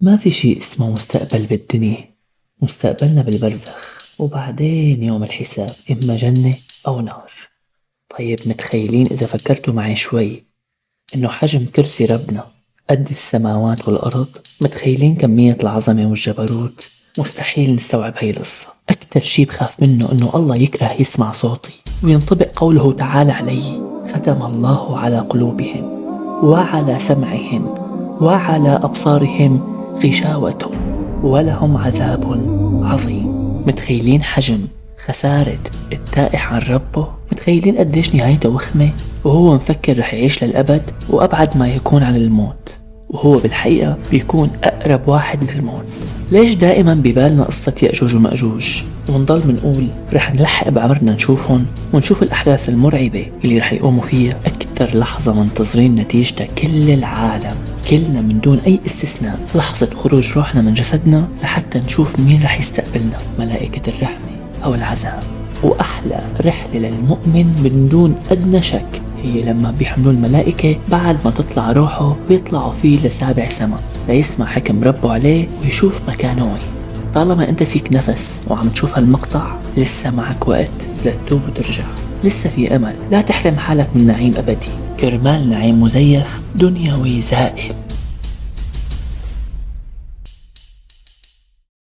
ما في شي اسمه مستقبل بالدنيا، مستقبلنا بالبرزخ، وبعدين يوم الحساب إما جنة أو نار. طيب متخيلين إذا فكرتوا معي شوي إنه حجم كرسي ربنا قد السماوات والأرض؟ متخيلين كمية العظمة والجبروت؟ مستحيل نستوعب هاي القصة. أكتر شي بخاف منه إنه الله يكره يسمع صوتي وينطبق قوله تعالى علي: ختم الله على قلوبهم وعلى سمعهم وعلى أبصارهم غشاوة ولهم عذاب عظيم. متخيلين حجم خسارة التائح عن ربه؟ متخيلين قديش نهايته وخمة وهو مفكر رح يعيش للأبد وأبعد ما يكون عن الموت، وهو بالحقيقة بيكون أقرب واحد للموت؟ ليش دائما ببالنا قصة يأجوج ومأجوج ونضل منقول رح نلحق بعمرنا نشوفهم ونشوف الأحداث المرعبة اللي رح يقوموا فيها؟ أكتر لحظة منتظرين نتيجتها كل العالم، كلنا من دون أي استثناء، لحظة خروج روحنا من جسدنا لحتى نشوف مين رح يستقبلنا، ملائكة الرحمة أو العذاب. وأحلى رحلة للمؤمن من دون أدنى شك هي لما بيحملوا الملائكة بعد ما تطلع روحه ويطلعوا فيه لسابع سما ليسمع حكم ربه عليه ويشوف مكانه وين. طالما أنت فيك نفس وعم تشوف هالمقطع لسه معك وقت لتتوب وترجع، لسه في أمل. لا تحرم حالك من نعيم أبدي كرمال نعيم مزيف دنيوي زائل.